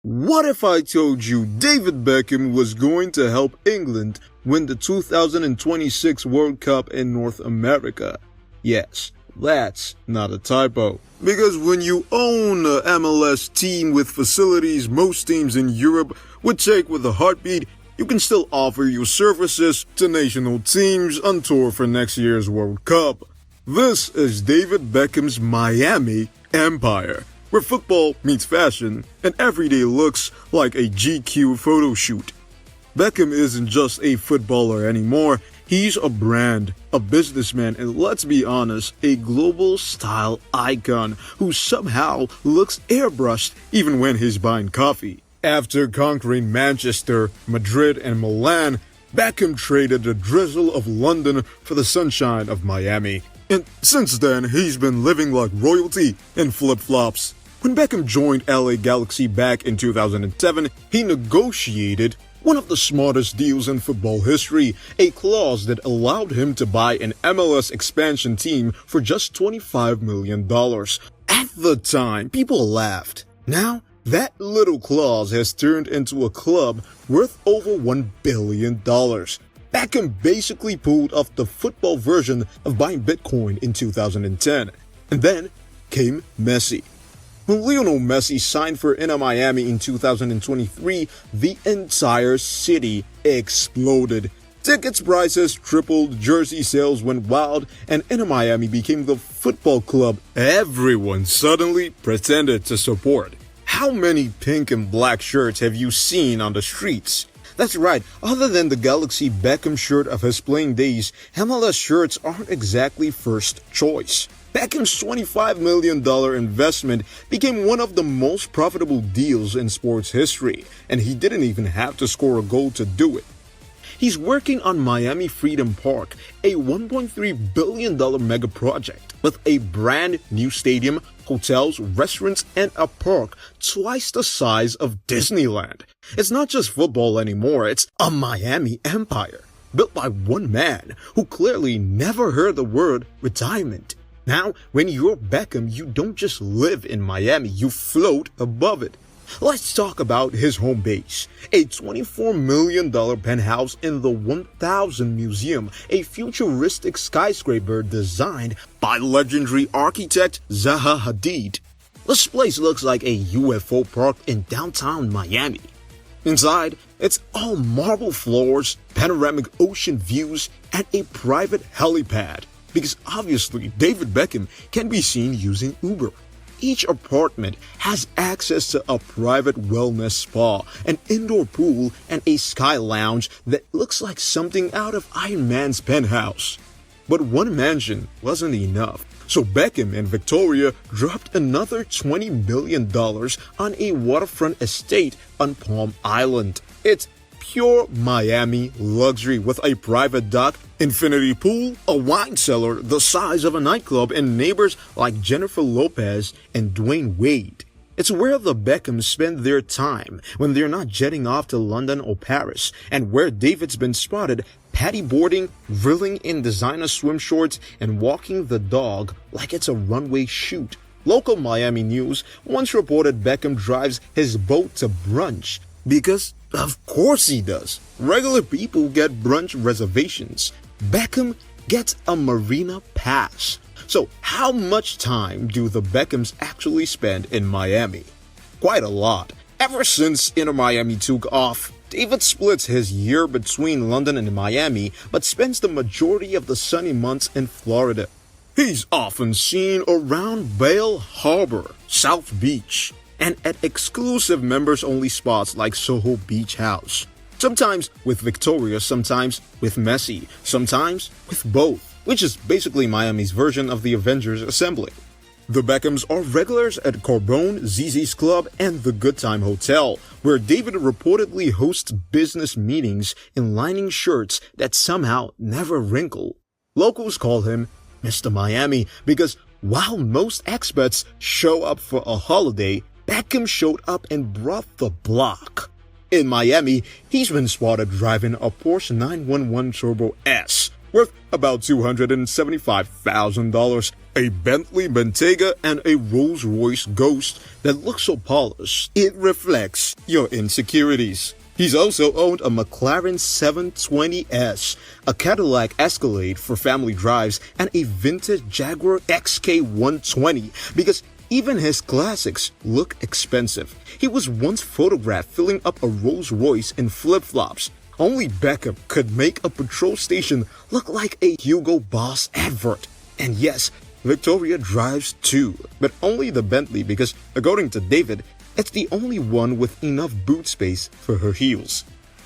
What if I told you David Beckham was going to help England win the 2026 World Cup in North America? Yes, that's not a typo. Because when you own a MLS team with facilities most teams in Europe would take with a heartbeat, you can still offer your services to national teams on tour for next year's World Cup. This is David Beckham's Miami Empire, where football meets fashion and every day looks like a GQ photo shoot. Beckham isn't just a footballer anymore, he's a brand, a businessman, and let's be honest, a global style icon who somehow looks airbrushed even when he's buying coffee. After conquering Manchester, Madrid, and Milan, Beckham traded the drizzle of London for the sunshine of Miami. And since then, he's been living like royalty in flip-flops. When Beckham joined LA Galaxy back in 2007, he negotiated one of the smartest deals in football history, a clause that allowed him to buy an MLS expansion team for just $25 million. At the time, people laughed. Now, that little clause has turned into a club worth over $1 billion. Beckham basically pulled off the football version of buying Bitcoin in 2010. And then came Messi. When Lionel Messi signed for Inter Miami in 2023, the entire city exploded. Tickets prices tripled, jersey sales went wild, and Inter Miami became the football club everyone suddenly pretended to support. How many pink and black shirts have you seen on the streets? That's right, other than the Galaxy Beckham shirt of his playing days, MLS shirts aren't exactly first choice. Beckham's $25 million investment became one of the most profitable deals in sports history, and he didn't even have to score a goal to do it. He's working on Miami Freedom Park, a $1.3 billion mega project with a brand new stadium, hotels, restaurants, and a park twice the size of Disneyland. It's not just football anymore, it's a Miami empire, built by one man who clearly never heard the word retirement. Now, when you're Beckham, you don't just live in Miami, you float above it. Let's talk about his home base, a $24 million penthouse in the 1000 Museum, a futuristic skyscraper designed by legendary architect Zaha Hadid. This place looks like a UFO parked in downtown Miami. Inside, it's all marble floors, panoramic ocean views, and a private helipad. Because obviously David Beckham can be seen using Uber. Each apartment has access to a private wellness spa, an indoor pool, and a sky lounge that looks like something out of Iron Man's penthouse. But one mansion wasn't enough, so Beckham and Victoria dropped another $20 million on a waterfront estate on Palm Island. It's pure Miami luxury with a private dock, infinity pool, a wine cellar the size of a nightclub, and neighbors like Jennifer Lopez and Dwayne Wade. It's where the Beckhams spend their time when they're not jetting off to London or Paris, and where David's been spotted paddyboarding, grilling in designer swim shorts, and walking the dog like it's a runway shoot. Local Miami news once reported Beckham drives his boat to brunch because of course he does. Regular people get brunch reservations. Beckham gets a marina pass. So how much time do the Beckhams actually spend in Miami? Quite a lot. Ever since Inter Miami took off, David splits his year between London and Miami, but spends the majority of the sunny months in Florida. He's often seen around Bale Harbor, South Beach, and at exclusive members-only spots like Soho Beach House. Sometimes with Victoria, sometimes with Messi, sometimes with both, which is basically Miami's version of the Avengers assembling. The Beckhams are regulars at Carbone, ZZ's Club, and the Good Time Hotel, where David reportedly hosts business meetings in lining shirts that somehow never wrinkle. Locals call him Mr. Miami because while most expats show up for a holiday, Beckham showed up and brought the block. In Miami, he's been spotted driving a Porsche 911 Turbo S, worth about $275,000, a Bentley Bentayga, and a Rolls-Royce Ghost that looks so polished it reflects your insecurities. He's also owned a McLaren 720S, a Cadillac Escalade for family drives, and a vintage Jaguar XK120 because even his classics look expensive. He was once photographed filling up a Rolls-Royce in flip-flops. Only Beckham could make a petrol station look like a Hugo Boss advert. And yes, Victoria drives too, but only the Bentley because, according to David, it's the only one with enough boot space for her heels.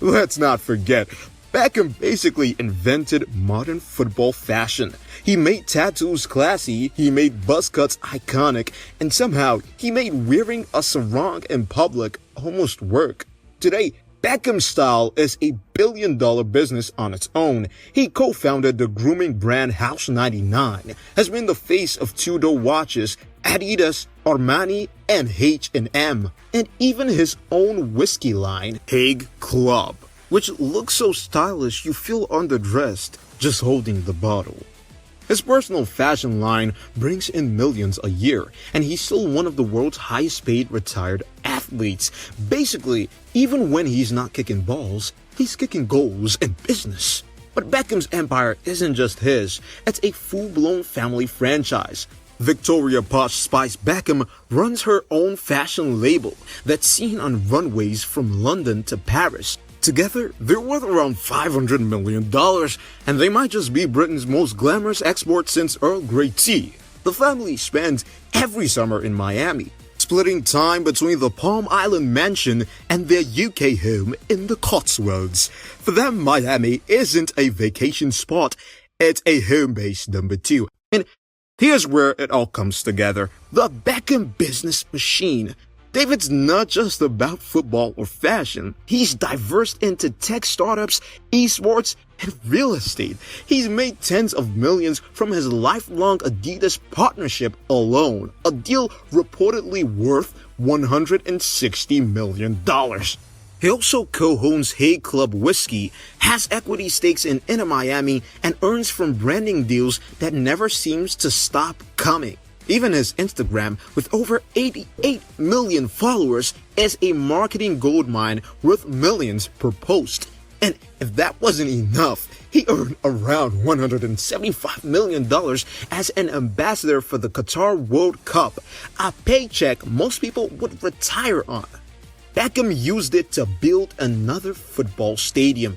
Let's not forget, Beckham basically invented modern football fashion. He made tattoos classy, he made buzz cuts iconic, and somehow he made wearing a sarong in public almost work. Today, Beckham's style is a billion-dollar business on its own. He co-founded the grooming brand House 99, has been the face of Tudor watches, Adidas, Armani, and H&M, and even his own whiskey line, Hague Club, which looks so stylish you feel underdressed just holding the bottle. His personal fashion line brings in millions a year, and he's still one of the world's highest paid retired athletes. Basically, even when he's not kicking balls, he's kicking goals in business. But Beckham's empire isn't just his, it's a full-blown family franchise. Victoria Posh Spice Beckham runs her own fashion label that's seen on runways from London to Paris. Together, they're worth around $500 million, and they might just be Britain's most glamorous export since Earl Grey tea. The family spends every summer in Miami, splitting time between the Palm Island mansion and their UK home in the Cotswolds. For them, Miami isn't a vacation spot, it's a home-based number two. And here's where it all comes together. The Beckham business machine. David's not just about football or fashion. He's diverse into tech startups, esports, and real estate. He's made tens of millions from his lifelong Adidas partnership alone, a deal reportedly worth $160 million. He also co-owns Hague Club Whiskey, has equity stakes in Inter Miami, and earns from branding deals that never seems to stop coming. Even his Instagram, with over 88 million followers, is a marketing goldmine worth millions per post. And if that wasn't enough, he earned around $175 million as an ambassador for the Qatar World Cup, a paycheck most people would retire on. Beckham used it to build another football stadium.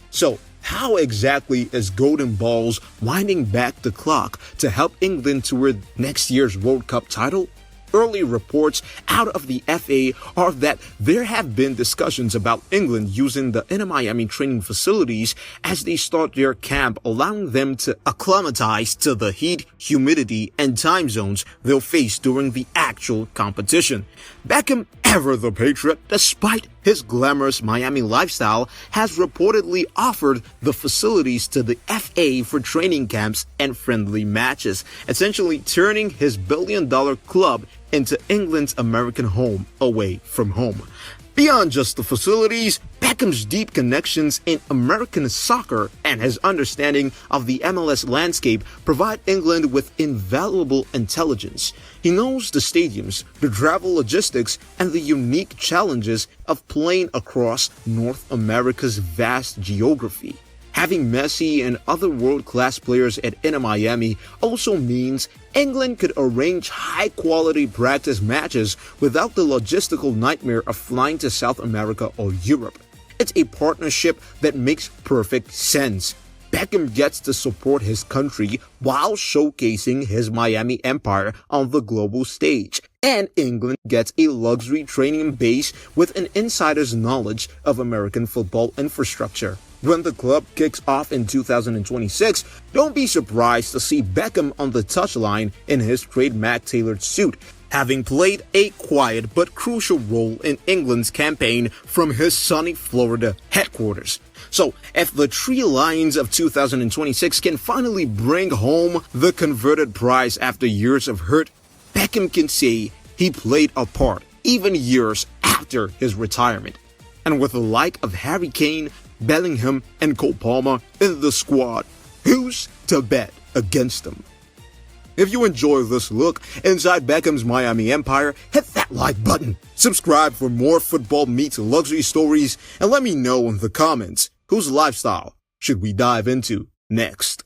So, how exactly is Golden Balls winding back the clock to help England toward next year's World Cup title? Early reports out of the FA are that there have been discussions about England using the Inter Miami training facilities as they start their camp, allowing them to acclimatize to the heat, humidity, and time zones they'll face during the actual competition. Beckham, ever the Patriot, despite his glamorous Miami lifestyle, has reportedly offered the facilities to the FA for training camps and friendly matches, essentially turning his billion-dollar club into England's American home away from home. Beyond just the facilities, Beckham's deep connections in American soccer and his understanding of the MLS landscape provide England with invaluable intelligence. He knows the stadiums, the travel logistics, and the unique challenges of playing across North America's vast geography. Having Messi and other world-class players at Inter Miami also means England could arrange high-quality practice matches without the logistical nightmare of flying to South America or Europe. It's a partnership that makes perfect sense. Beckham gets to support his country while showcasing his Miami empire on the global stage. And England gets a luxury training base with an insider's knowledge of American football infrastructure. When the club kicks off in 2026, don't be surprised to see Beckham on the touchline in his trademark tailored suit, having played a quiet but crucial role in England's campaign from his sunny Florida headquarters. So, if the Three Lions of 2026 can finally bring home the converted prize after years of hurt, Beckham can say he played a part even years after his retirement. And with the like of Harry Kane, Bellingham, and Cole Palmer in the squad, to bet against them. If you enjoy this look inside Beckham's Miami Empire, hit that like button, subscribe for more football meets luxury stories, and let me know in the comments whose lifestyle should we dive into next.